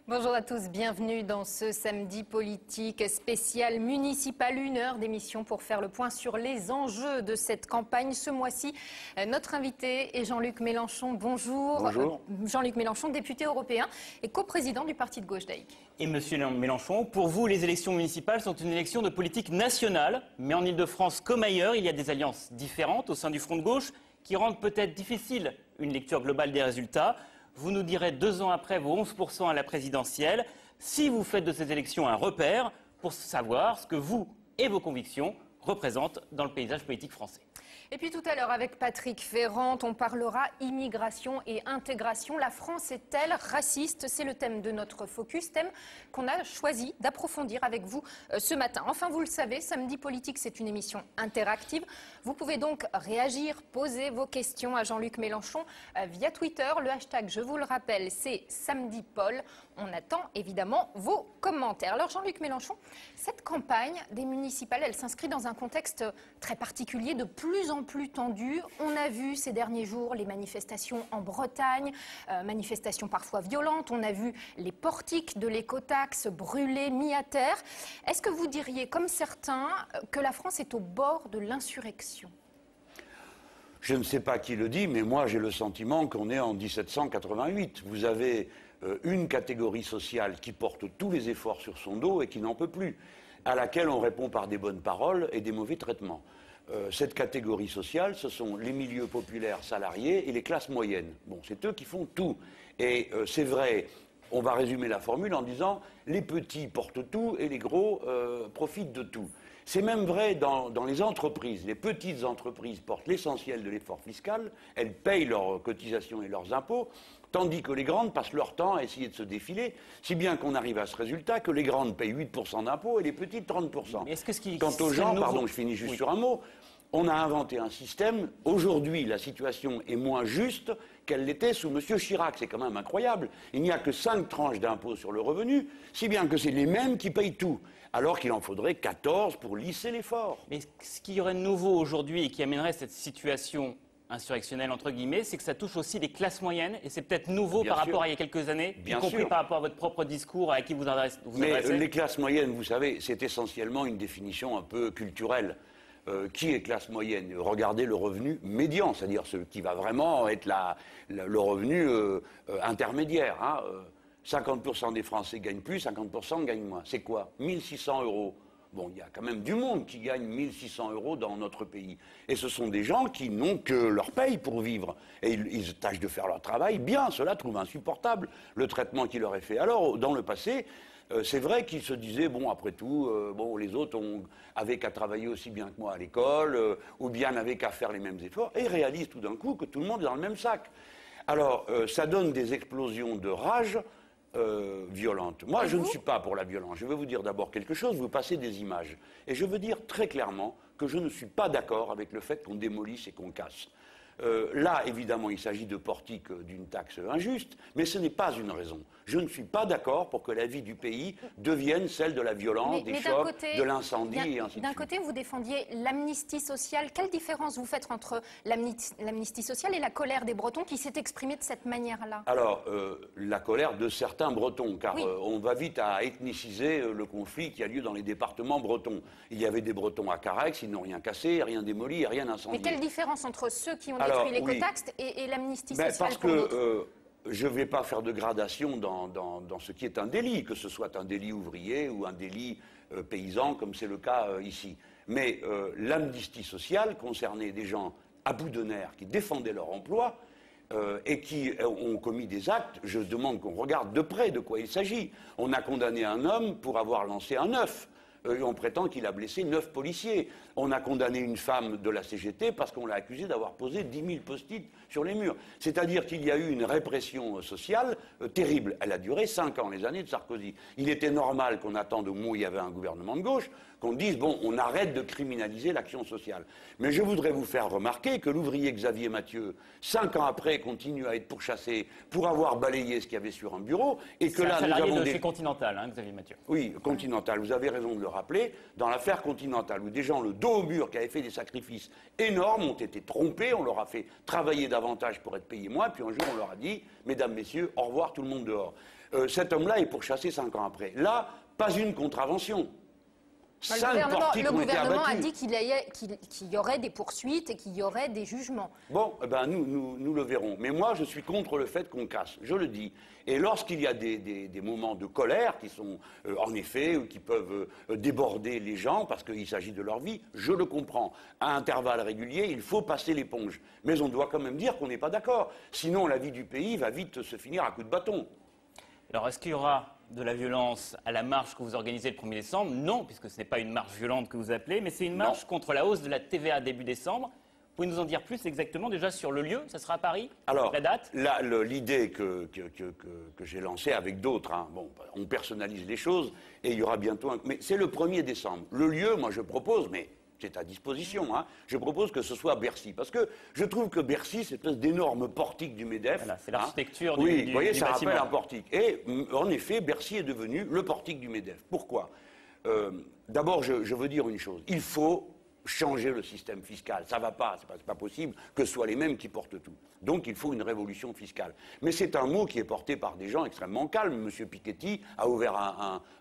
Bonjour à tous, bienvenue dans ce samedi politique spécial municipal. 1 heure d'émission pour faire le point sur les enjeux de cette campagne. Ce mois-ci, notre invité est Jean-Luc Mélenchon. Bonjour. Bonjour. Jean-Luc Mélenchon, député européen et coprésident du parti de gauche Daïc. Et monsieur Mélenchon, pour vous, les élections municipales sont une élection de politique nationale. Mais en Ile-de-France comme ailleurs, il y a des alliances différentes au sein du Front de gauche qui rendent peut-être difficile une lecture globale des résultats. Vous nous direz 2 ans après vos 11% à la présidentielle, si vous faites de ces élections un repère pour savoir ce que vous et vos convictions représentent dans le paysage politique français. Et puis tout à l'heure, avec Patrick Ferrand, on parlera immigration et intégration. La France est-elle raciste? C'est le thème de notre focus, thème qu'on a choisi d'approfondir avec vous ce matin. Enfin, vous le savez, Samedi Politique, c'est une émission interactive. Vous pouvez donc réagir, poser vos questions à Jean-Luc Mélenchon via Twitter. Le hashtag, je vous le rappelle, c'est SamediPol. On attend évidemment vos commentaires. Alors Jean-Luc Mélenchon, cette campagne des municipales, elle s'inscrit dans un contexte très particulier, de plus en plus tendu. On a vu ces derniers jours les manifestations en Bretagne, manifestations parfois violentes. On a vu les portiques de l'écotaxe brûlés, mis à terre. Est-ce que vous diriez, comme certains, que la France est au bord de l'insurrection ? Je ne sais pas qui le dit, mais moi j'ai le sentiment qu'on est en 1788. Vous avez une catégorie sociale qui porte tous les efforts sur son dos et qui n'en peut plus, à laquelle on répond par des bonnes paroles et des mauvais traitements. Cette catégorie sociale, ce sont les milieux populaires salariés et les classes moyennes. Bon, c'est eux qui font tout. Et c'est vrai, on va résumer la formule en disant les petits portent tout et les gros profitent de tout. C'est même vrai dans les entreprises. Les petites entreprises portent l'essentiel de l'effort fiscal, elles payent leurs cotisations et leurs impôts, tandis que les grandes passent leur temps à essayer de se défiler, si bien qu'on arrive à ce résultat que les grandes payent 8% d'impôts et les petites 30%. Quant aux gens, pardon, je finis juste sur un mot, on a inventé un système, aujourd'hui la situation est moins juste qu'elle l'était sous M. Chirac, c'est quand même incroyable. Il n'y a que 5 tranches d'impôts sur le revenu, si bien que c'est les mêmes qui payent tout, alors qu'il en faudrait 14 pour lisser l'effort. Mais ce qu'il y aurait de nouveau aujourd'hui et qui amènerait cette situation insurrectionnelle, entre guillemets, c'est que ça touche aussi les classes moyennes, et c'est peut-être nouveau par rapport à il y a quelques années, y compris par rapport à votre propre discours à qui vous adressez. Mais les classes moyennes, vous savez, c'est essentiellement une définition un peu culturelle. Qui est classe moyenne? Regardez le revenu médian, c'est-à-dire ce qui va vraiment être le revenu intermédiaire. 50% des Français gagnent plus, 50% gagnent moins. C'est quoi? 1 600 €. Bon, il y a quand même du monde qui gagne 1 600 € dans notre pays. Et ce sont des gens qui n'ont que leur paye pour vivre. Et ils tâchent de faire leur travail bien. Cela trouve insupportable le traitement qui leur est fait. Alors, dans le passé, c'est vrai qu'ils se disaient, bon, après tout, les autres avaient qu'à travailler aussi bien que moi à l'école, ou bien n'avaient qu'à faire les mêmes efforts, et ils réalisent tout d'un coup que tout le monde est dans le même sac. Alors, ça donne des explosions de rage violentes. Moi, je ne suis pas pour la violence. Je vais vous dire d'abord quelque chose, vous passez des images. Et je veux dire très clairement que je ne suis pas d'accord avec le fait qu'on démolisse et qu'on casse. Là, évidemment, il s'agit de portiques d'une taxe injuste, mais ce n'est pas une raison. Je ne suis pas d'accord pour que la vie du pays devienne celle de la violence, des chocs, de l'incendie et ainsi de suite. D'un côté, vous défendiez l'amnistie sociale. Quelle différence vous faites entre l'amnistie sociale et la colère des Bretons qui s'est exprimée de cette manière-là? Alors, la colère de certains Bretons, car on va vite à ethniciser le conflit qui a lieu dans les départements bretons. Il y avait des Bretons à Carhaix, ils n'ont rien cassé, rien démoli et rien incendié. Mais quelle différence entre ceux qui ont détruit l'écotaxe et l'amnistie sociale? Parce que je ne vais pas faire de gradation dans ce qui est un délit, que ce soit un délit ouvrier ou un délit paysan, comme c'est le cas ici. Mais l'amnistie sociale concernait des gens à bout de nerfs qui défendaient leur emploi et qui ont commis des actes. Je demande qu'on regarde de près de quoi il s'agit. On a condamné un homme pour avoir lancé un œuf. On prétend qu'il a blessé 9 policiers. On a condamné une femme de la CGT parce qu'on l'a accusée d'avoir posé 10 000 post-it sur les murs. C'est-à-dire qu'il y a eu une répression sociale terrible. Elle a duré 5 ans, les années de Sarkozy. Il était normal qu'on attende au moment où il y avait un gouvernement de gauche, qu'on dise, bon, on arrête de criminaliser l'action sociale. Mais je voudrais vous faire remarquer que l'ouvrier Xavier Mathieu, 5 ans après, continue à être pourchassé pour avoir balayé ce qu'il y avait sur un bureau. Et que là, nous avons chez Continental, Xavier Mathieu. Oui, Continental, vous avez raison de le rappeler. Dans l'affaire Continental, où des gens, le dos au mur, qui avaient fait des sacrifices énormes, ont été trompés, on leur a fait travailler davantage pour être payés moins, puis un jour on leur a dit, mesdames, messieurs, au revoir, tout le monde dehors. Cet homme-là est pourchassé 5 ans après. Là, pas une contravention. Le gouvernement a dit qu'il y aurait des poursuites et qu'il y aurait des jugements. Bon, nous le verrons. Mais moi, je suis contre le fait qu'on casse, je le dis. Et lorsqu'il y a des moments de colère qui sont, en effet, qui peuvent déborder les gens parce qu'il s'agit de leur vie, je le comprends. À intervalles réguliers, il faut passer l'éponge. Mais on doit quand même dire qu'on n'est pas d'accord. Sinon, la vie du pays va vite se finir à coups de bâton. Alors, est-ce qu'il y aura de la violence à la marche que vous organisez le 1er décembre? Non, puisque ce n'est pas une marche violente que vous appelez, mais c'est une marche contre la hausse de la TVA début décembre. Vous pouvez nous en dire plus exactement déjà sur le lieu? Ça sera à Paris? Alors, la date? L'idée que j'ai lancée avec d'autres, hein, bon, on personnalise les choses et il y aura bientôt un... Mais c'est le 1er décembre. Le lieu, moi je propose, mais c'est à disposition, hein, je propose que ce soit Bercy. Parce que je trouve que Bercy, c'est une espèce d'énorme portique du MEDEF. Voilà, c'est l'architecture du bâtiment. Oui, vous voyez, ça rappelle un portique. Et en effet, Bercy est devenu le portique du MEDEF. Pourquoi? D'abord, je veux dire une chose. Il faut changer le système fiscal. Ça ne va pas, c'est pas possible que ce soit les mêmes qui portent tout. Donc il faut une révolution fiscale. Mais c'est un mot qui est porté par des gens extrêmement calmes. M. Piketty a ouvert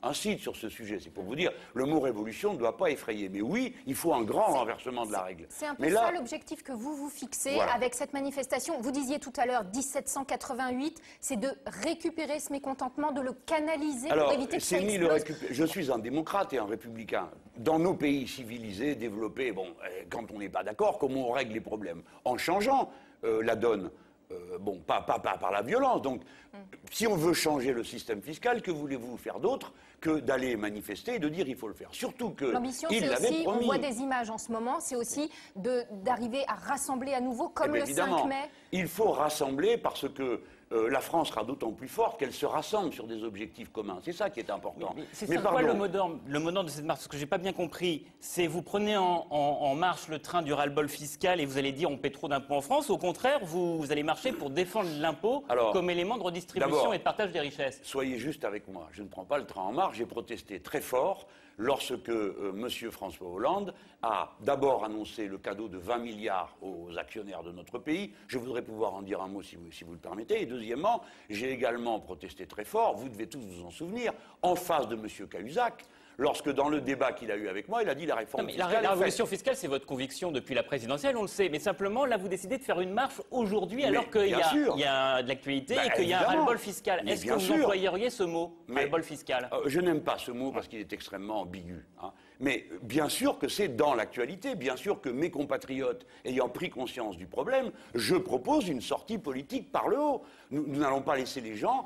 un site sur ce sujet. C'est pour vous dire, le mot révolution ne doit pas effrayer. Mais oui, il faut un grand renversement de la règle. C'est un peu ça l'objectif que vous vous fixez avec cette manifestation. Vous disiez tout à l'heure 1788, c'est de récupérer ce mécontentement, de le canaliser pour éviter que ça explose. Je suis un démocrate et un républicain. Dans nos pays civilisés, développés, bon, quand on n'est pas d'accord, comment on règle les problèmes? En changeant la donne. Bon, pas par la violence. Donc, si on veut changer le système fiscal, que voulez-vous faire d'autre que d'aller manifester et de dire il faut le faire? Surtout que l'ambition, c'est aussi, on voit des images en ce moment, c'est aussi d'arriver à rassembler à nouveau, comme le 5 mai. Il faut rassembler parce que la France sera d'autant plus forte qu'elle se rassemble sur des objectifs communs. C'est ça qui est important. C'est quoi le mot d'ordre de cette marche? Ce que je n'ai pas bien compris, c'est vous prenez en marche le train du ras-le-bol fiscal et vous allez dire on paie trop d'impôts en France. Au contraire, vous allez marcher pour défendre l'impôt comme élément de redistribution et de partage des richesses. Soyez juste avec moi. Je ne prends pas le train en marche. J'ai protesté très fort lorsque M. François Hollande a d'abord annoncé le cadeau de 20 milliards aux actionnaires de notre pays. Je voudrais pouvoir en dire un mot si vous le permettez. Et deuxièmement, j'ai également protesté très fort, vous devez tous vous en souvenir, en face de M. Cahuzac, lorsque dans le débat qu'il a eu avec moi, il a dit la réforme fiscale. La révolution fiscale, c'est votre conviction depuis la présidentielle, on le sait. Mais simplement, là, vous décidez de faire une marche aujourd'hui alors qu'il y a de l'actualité et qu'il y a un ras-le-bol fiscal. Est-ce que vous employeriez ce mot, ras-le-bol fiscal? Je n'aime pas ce mot parce qu'il est extrêmement ambigu. Hein. Mais bien sûr que c'est dans l'actualité, bien sûr que mes compatriotes ayant pris conscience du problème, je propose une sortie politique par le haut. Nous n'allons pas laisser les gens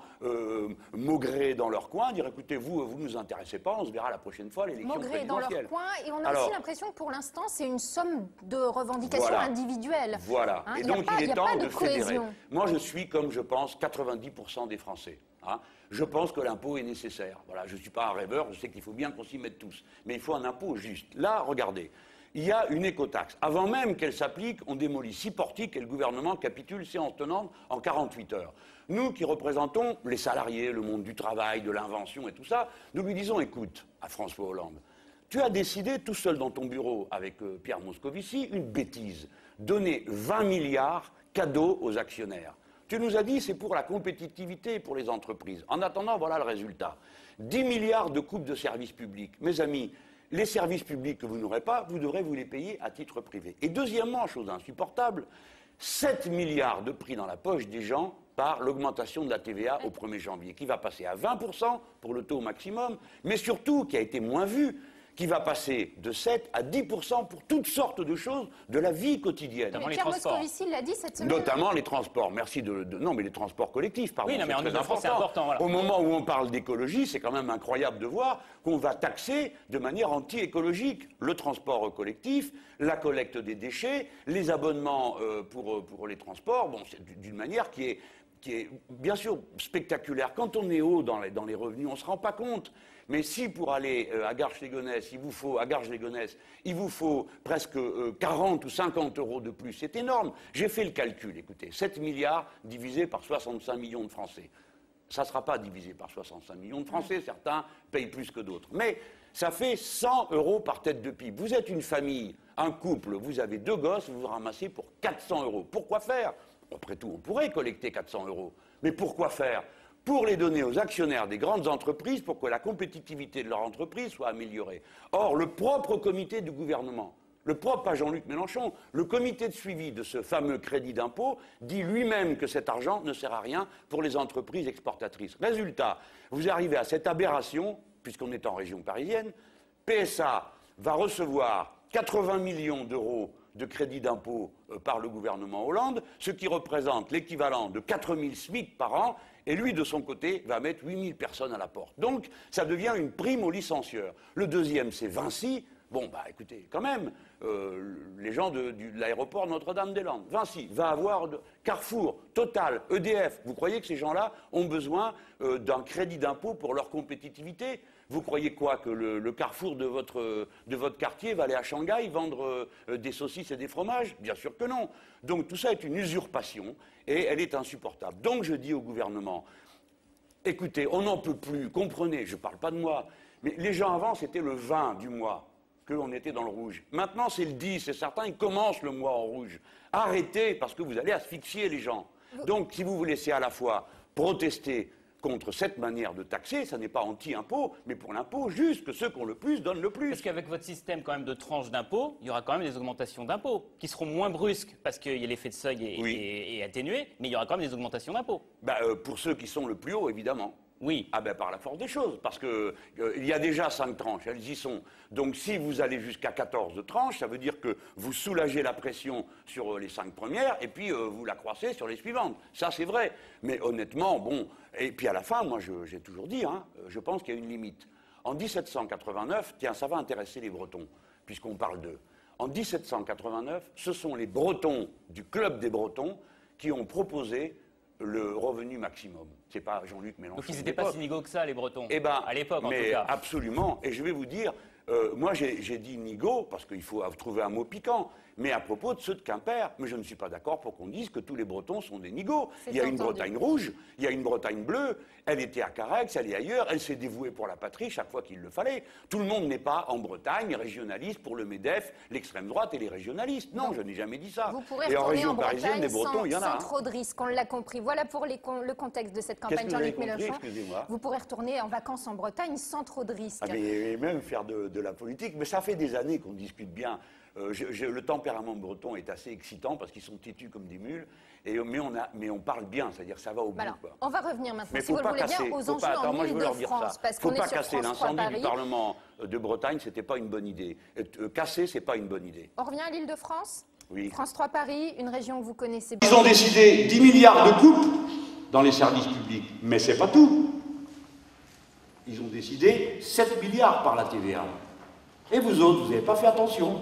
maugréer dans leur coin, dire écoutez, vous ne nous intéressez pas, on se verra la prochaine fois à l'élection présidentielle. Maugréer dans leur coin, et on a aussi l'impression que pour l'instant, c'est une somme de revendications individuelles. Voilà, et donc il est temps de fédérer. Moi, je suis, comme je pense, 90% des Français. Hein. Je pense que l'impôt est nécessaire. Voilà, je ne suis pas un rêveur, je sais qu'il faut bien qu'on s'y mette tous. Mais il faut un impôt juste. Là, regardez, il y a une écotaxe. Avant même qu'elle s'applique, on démolit 6 portiques et le gouvernement capitule séance tenante en 48 heures. Nous qui représentons les salariés, le monde du travail, de l'invention et tout ça, nous lui disons, écoute, à François Hollande, tu as décidé tout seul dans ton bureau avec Pierre Moscovici une bêtise, donner 20 milliards cadeaux aux actionnaires. Tu nous as dit c'est pour la compétitivité et pour les entreprises. En attendant, voilà le résultat. 10 milliards de coupes de services publics. Mes amis, les services publics que vous n'aurez pas, vous devrez vous les payer à titre privé. Et deuxièmement, chose insupportable, 7 milliards de prix dans la poche des gens par l'augmentation de la TVA au 1er janvier, qui va passer à 20% pour le taux maximum, mais surtout qui a été moins vu, qui va passer de 7 à 10% pour toutes sortes de choses de la vie quotidienne. Mais Pierre Moscovici l'a dit cette semaine. Notamment les transports. Merci non, mais les transports collectifs, pardon. Oui, non, mais en Ile-de-France, c'est important. Voilà. Au moment où on parle d'écologie, c'est quand même incroyable de voir qu'on va taxer de manière anti-écologique le transport collectif, la collecte des déchets, les abonnements pour les transports. Bon, c'est d'une manière qui est bien sûr spectaculaire. Quand on est haut dans les revenus, on ne se rend pas compte. Mais si pour aller à Garges-les-Gonesse, il vous faut presque 40 ou 50 euros de plus, c'est énorme. J'ai fait le calcul, écoutez, 7 milliards divisé par 65 millions de Français. Ça ne sera pas divisé par 65 millions de Français, certains payent plus que d'autres. Mais ça fait 100 euros par tête de pipe. Vous êtes une famille, un couple, vous avez 2 gosses, vous vous ramassez pour 400 euros. Pourquoi faire? Après tout, on pourrait collecter 400 euros. Mais pourquoi faire? pour les donner aux actionnaires des grandes entreprises pour que la compétitivité de leur entreprise soit améliorée. Or, le propre comité du gouvernement, le propre, pas Jean-Luc Mélenchon, le comité de suivi de ce fameux crédit d'impôt dit lui-même que cet argent ne sert à rien pour les entreprises exportatrices. Résultat, vous arrivez à cette aberration, puisqu'on est en région parisienne, PSA va recevoir 80 millions d'euros de crédit d'impôt par le gouvernement Hollande, ce qui représente l'équivalent de 4000 SMIC par an, et lui, de son côté, va mettre 8000 personnes à la porte. Donc, ça devient une prime aux licencieurs. Le deuxième, c'est Vinci. Bon, bah écoutez, quand même, les gens de l'aéroport Notre-Dame-des-Landes, Vinci va avoir Carrefour, Total, EDF. Vous croyez que ces gens-là ont besoin d'un crédit d'impôt pour leur compétitivité? Vous croyez quoi, que le Carrefour de votre quartier va aller à Shanghai vendre des saucisses et des fromages? Bien sûr que non. Donc tout ça est une usurpation et elle est insupportable. Donc je dis au gouvernement, écoutez, on n'en peut plus, comprenez, je ne parle pas de moi, mais les gens avant c'était le 20 du mois qu'on était dans le rouge. Maintenant c'est le 10 et certains ils commencent le mois en rouge. Arrêtez parce que vous allez asphyxier les gens. Donc si vous vous laissez à la fois protester contre cette manière de taxer, ça n'est pas anti-impôt, mais pour l'impôt, juste que ceux qui ont le plus donnent le plus. Parce qu'avec votre système quand même de tranches d'impôts, il y aura quand même des augmentations d'impôts, qui seront moins brusques, parce qu'il y a l'effet de seuil est atténué, mais il y aura quand même des augmentations d'impôts. Pour ceux qui sont le plus haut, évidemment. Oui. Ah ben par la force des choses, parce qu'il y a déjà 5 tranches, elles y sont. Donc si vous allez jusqu'à 14 tranches, ça veut dire que vous soulagez la pression sur les 5 premières, et puis vous la croissez sur les suivantes. Ça c'est vrai. Mais honnêtement, bon, et puis à la fin, moi j'ai toujours dit, hein, je pense qu'il y a une limite. En 1789, tiens, ça va intéresser les Bretons, puisqu'on parle d'eux. En 1789, ce sont les Bretons du Club des Bretons qui ont proposé le revenu maximum. C'est pas Jean-Luc Mélenchon. Donc ils n'étaient pas si nigauds que ça, les Bretons, à l'époque en tout mais cas. Absolument. Et je vais vous dire, moi j'ai dit nigaud, parce qu'il faut trouver un mot piquant, mais à propos de ceux de Quimper. Mais je ne suis pas d'accord pour qu'on dise que tous les Bretons sont des nigauds. Il y a une Bretagne rouge, il y a une Bretagne bleue, elle était à Carhaix, elle est ailleurs, elle s'est dévouée pour la patrie chaque fois qu'il le fallait. Tout le monde n'est pas en Bretagne régionaliste pour le MEDEF, l'extrême droite et les régionalistes. Non, je n'ai jamais dit ça. Vous pourrez et en retourner région en parisienne, des Bretagne Bretons, il y en a. sans trop de risques, on l'a compris. Voilà pour le contexte de cette campagne Jean-Luc Mélenchon. Vous pourrez retourner en vacances en Bretagne sans trop de risques. Ah, mais même faire de la politique. Mais ça fait des années qu'on discute bien. Le tempérament breton est assez excitant parce qu'ils sont têtus comme des mules, mais on parle bien, c'est-à-dire ça va au bout. Alors, quoi. On va revenir maintenant, mais si vous le voulez bien, aux enjeux en Île-de-France. Il ne faut pas casser l'incendie du Parlement de Bretagne, ce n'était pas une bonne idée. Casser, ce n'est pas une bonne idée. On revient à l'Île-de-France. Oui. France 3 Paris, une région que vous connaissez bien. Ils ont décidé 10 milliards de coupes dans les services publics, mais ce n'est pas tout. Ils ont décidé 7 milliards par la TVA. Et vous autres, vous n'avez pas fait attention.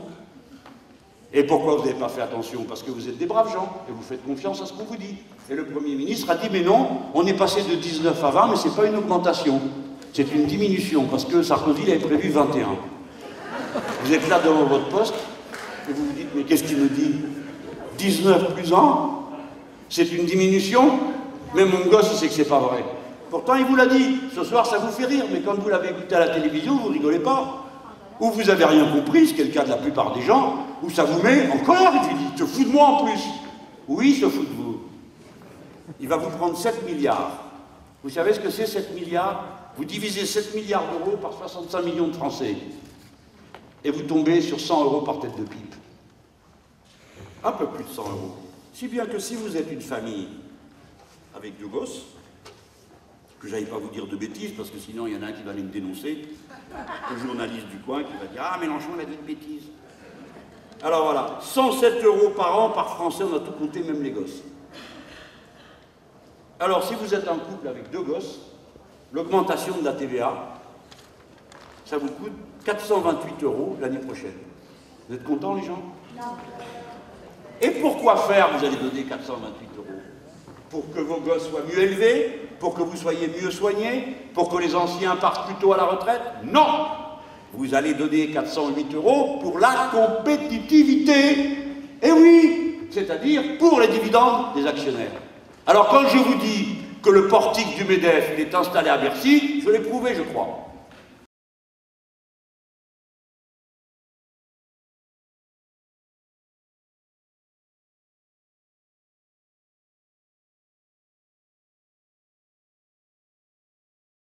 Et pourquoi vous n'avez pas fait attention? Parce que vous êtes des braves gens, et vous faites confiance à ce qu'on vous dit. Et le Premier ministre a dit, mais non, on est passé de 19 à 20, mais ce n'est pas une augmentation. C'est une diminution, parce que Sarkozy l'avait prévu 21. Vous êtes là devant votre poste, et vous vous dites, mais qu'est-ce qu'il me dit? 19 plus 1, c'est une diminution? Même mon gosse, il sait que c'est pas vrai. Pourtant, il vous l'a dit. Ce soir, ça vous fait rire, mais quand vous l'avez écouté à la télévision, vous rigolez pas. Ou vous avez rien compris, ce qui est le cas de la plupart des gens, ou ça vous met en colère, et tu dis, te fous de moi en plus. Oui, se fout de vous. Il va vous prendre 7 milliards. Vous savez ce que c'est 7 milliards? Vous divisez 7 milliards d'euros par 65 millions de Français. Et vous tombez sur 100 euros par tête de pipe. Un peu plus de 100 euros. Si bien que si vous êtes une famille avec 2 gosses, que j'aille pas vous dire de bêtises, parce que sinon il y en a un qui va aller me dénoncer, le journaliste du coin qui va dire « Ah, Mélenchon, il a dit de bêtises ». Alors voilà, 107 euros par an par Français, on a tout compté, même les gosses. Alors si vous êtes un couple avec 2 gosses, l'augmentation de la TVA, ça vous coûte 428 euros l'année prochaine. Vous êtes contents, les gens? Non. Et pourquoi faire, vous allez donner 428 euros? Pour que vos gosses soient mieux élevés? Pour que vous soyez mieux soignés? Pour que les anciens partent plus tôt à la retraite? Non! Vous allez donner 408 euros pour la compétitivité. Et oui, c'est-à-dire pour les dividendes des actionnaires. Alors quand je vous dis que le portique du MEDEF il est installé à Bercy, je l'ai prouvé, je crois.